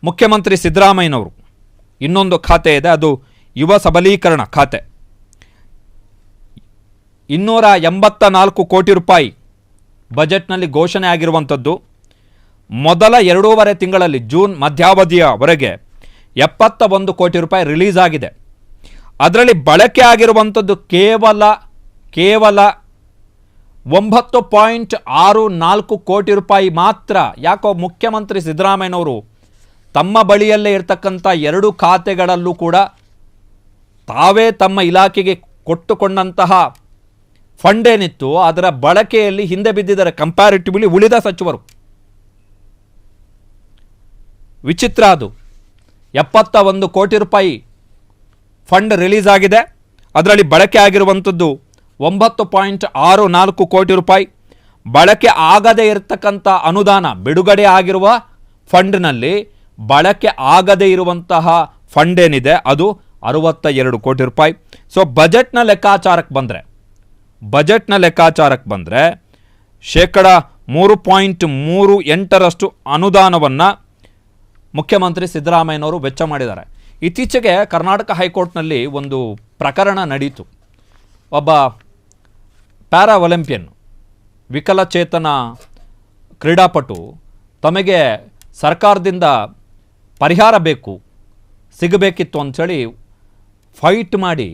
ಮುಖ್ಯಮಂತ್ರಿ ಸಿದ್ದರಾಮಯ್ಯನವರು ಇನ್ನೊಂದು ಖಾತೆ ಇದೆ, ಅದು ಯುವ ಸಬಲೀಕರಣ ಖಾತೆ. 284 ಕೋಟಿ ರೂಪಾಯಿ ಬಜೆಟ್ನಲ್ಲಿ ಘೋಷಣೆ ಆಗಿರುವಂಥದ್ದು. ಮೊದಲ 2.5 ತಿಂಗಳಲ್ಲಿ ಜೂನ್ ಮಧ್ಯಾವಧಿಯವರೆಗೆ 71 ಕೋಟಿ ರೂಪಾಯಿ ರಿಲೀಸ್ ಆಗಿದೆ. ಅದರಲ್ಲಿ ಬಳಕೆ ಆಗಿರುವಂಥದ್ದು ಕೇವಲ 9.64 ಕೋಟಿ ರೂಪಾಯಿ ಮಾತ್ರ. ಯಾಕೋ ಮುಖ್ಯಮಂತ್ರಿ ಸಿದ್ದರಾಮಯ್ಯನವರು ತಮ್ಮ ಬಳಿಯಲ್ಲೇ ಇರತಕ್ಕಂಥ 2 ಖಾತೆಗಳಲ್ಲೂ ಕೂಡ ತಾವೇ ತಮ್ಮ ಇಲಾಖೆಗೆ ಕೊಟ್ಟುಕೊಂಡಂತಹ ಫಂಡ್ ಏನಿತ್ತು ಅದರ ಬಳಕೆಯಲ್ಲಿ ಹಿಂದೆ ಬಿದ್ದಿದ್ದಾರೆ ಕಂಪ್ಯಾರಿಟಿವ್ಲಿ ಉಳಿದ ಸಚಿವರು. ವಿಚಿತ್ರ ಅದು. 71 ಕೋಟಿ ರೂಪಾಯಿ ಫಂಡ್ ರಿಲೀಸ್ ಆಗಿದೆ, ಅದರಲ್ಲಿ ಬಳಕೆ ಆಗಿರುವಂಥದ್ದು 9.64 ಕೋಟಿ ರೂಪಾಯಿ. ಬಳಕೆ ಆಗದೇ ಇರತಕ್ಕಂಥ ಅನುದಾನ ಬಿಡುಗಡೆ ಆಗಿರುವ ಫಂಡ್ನಲ್ಲಿ ಬಳಕೆ ಆಗದೇ ಇರುವಂತಹ ಫಂಡ್ ಏನಿದೆ ಅದು 62 ಕೋಟಿ ರೂಪಾಯಿ. ಸೊ ಬಜೆಟ್ನ ಲೆಕ್ಕಾಚಾರಕ್ಕೆ ಬಂದರೆ ಶೇಕಡ 3.38ರಷ್ಟು ಅನುದಾನವನ್ನು ಮುಖ್ಯಮಂತ್ರಿ ಸಿದ್ದರಾಮಯ್ಯನವರು ವೆಚ್ಚ ಮಾಡಿದ್ದಾರೆ. ಇತ್ತೀಚೆಗೆ ಕರ್ನಾಟಕ ಹೈಕೋರ್ಟ್ನಲ್ಲಿ ಒಂದು ಪ್ರಕರಣ ನಡೀತು. ಒಬ್ಬ ಪ್ಯಾರಾ ಒಲಿಂಪಿಯನ್ ವಿಕಲಚೇತನ ಕ್ರೀಡಾಪಟು ತಮಗೆ ಸರ್ಕಾರದಿಂದ ಪರಿಹಾರ ಸಿಗಬೇಕಿತ್ತು ಅಂಥೇಳಿ ಫೈಟ್ ಮಾಡಿ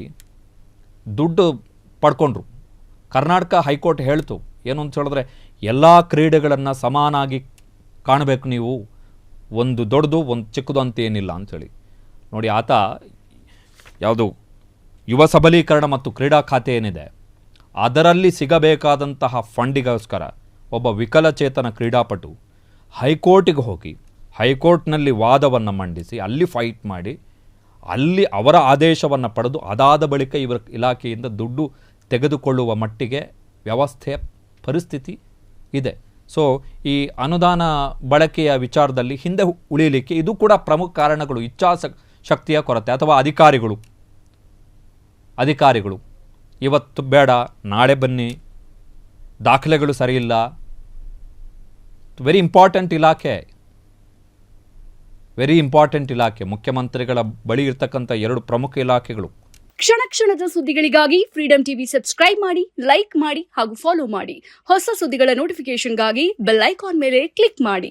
ದುಡ್ಡು ಪಡ್ಕೊಂಡ್ರು. ಕರ್ನಾಟಕ ಹೈಕೋರ್ಟ್ ಹೇಳ್ತು ಏನು ಅಂತ ಹೇಳಿದ್ರೆ, ಎಲ್ಲ ಕ್ರೀಡೆಗಳನ್ನು ಸಮಾನಾಗಿ ಕಾಣಬೇಕು ನೀವು, ಒಂದು ದೊಡ್ಡದು ಒಂದು ಚಿಕ್ಕದು ಅಂತ ಏನಿಲ್ಲ ಅಂಥೇಳಿ. ನೋಡಿ, ಆತ ಯಾವುದು ಯುವ ಸಬಲೀಕರಣ ಮತ್ತು ಕ್ರೀಡಾ ಖಾತೆ ಏನಿದೆ ಅದರಲ್ಲಿ ಸಿಗಬೇಕಾದಂತಹ ಫಂಡಿಗೋಸ್ಕರ ಒಬ್ಬ ವಿಕಲಚೇತನ ಕ್ರೀಡಾಪಟು ಹೈಕೋರ್ಟಿಗೆ ಹೋಗಿ ಹೈಕೋರ್ಟ್ನಲ್ಲಿ ವಾದವನ್ನು ಮಂಡಿಸಿ ಅಲ್ಲಿ ಫೈಟ್ ಮಾಡಿ ಅಲ್ಲಿ ಅವರ ಆದೇಶವನ್ನು ಪಡೆದು ಅದಾದ ಬಳಿಕ ಇವರ ಇಲಾಖೆಯಿಂದ ದುಡ್ಡು ತೆಗೆದುಕೊಳ್ಳುವ ಮಟ್ಟಿಗೆ ವ್ಯವಸ್ಥೆಯ ಪರಿಸ್ಥಿತಿ ಇದೆ. ಸೊ ಈ ಅನುದಾನ ಬಳಕೆಯ ವಿಚಾರದಲ್ಲಿ ಹಿಂದೆ ಉಳಿಯಲಿಕ್ಕೆ ಇದು ಕೂಡ ಪ್ರಮುಖ ಕಾರಣಗಳು. ಇಚ್ಛಾಶಕ್ತಿಯ ಕೊರತೆ ಅಥವಾ ಅಧಿಕಾರಿಗಳು ಇವತ್ತು ಬೇಡ ನಾಳೆ ಬನ್ನಿ, ದಾಖಲೆಗಳು ಸರಿಯಿಲ್ಲ. ವೆರಿ ಇಂಪಾರ್ಟೆಂಟ್ ಇಲಾಖೆ ಮುಖ್ಯಮಂತ್ರಿಗಳ ಬಳಿ ಇರ್ತಕ್ಕಂಥ 2 ಪ್ರಮುಖ ಇಲಾಖೆಗಳು. ಕ್ಷಣ ಕ್ಷಣದ ಸುದ್ದಿಗಳಿಗಾಗಿ ಫ್ರೀಡಂ ಟಿವಿ ಸಬ್ಸ್ಕ್ರೈಬ್ ಮಾಡಿ, ಲೈಕ್ ಮಾಡಿ ಹಾಗೂ ಫಾಲೋ ಮಾಡಿ. ಹೊಸ ಸುದ್ದಿಗಳ ನೋಟಿಫಿಕೇಶನ್ಗಾಗಿ ಬೆಲ್ ಐಕಾನ್ ಮೇಲೆ ಕ್ಲಿಕ್ ಮಾಡಿ.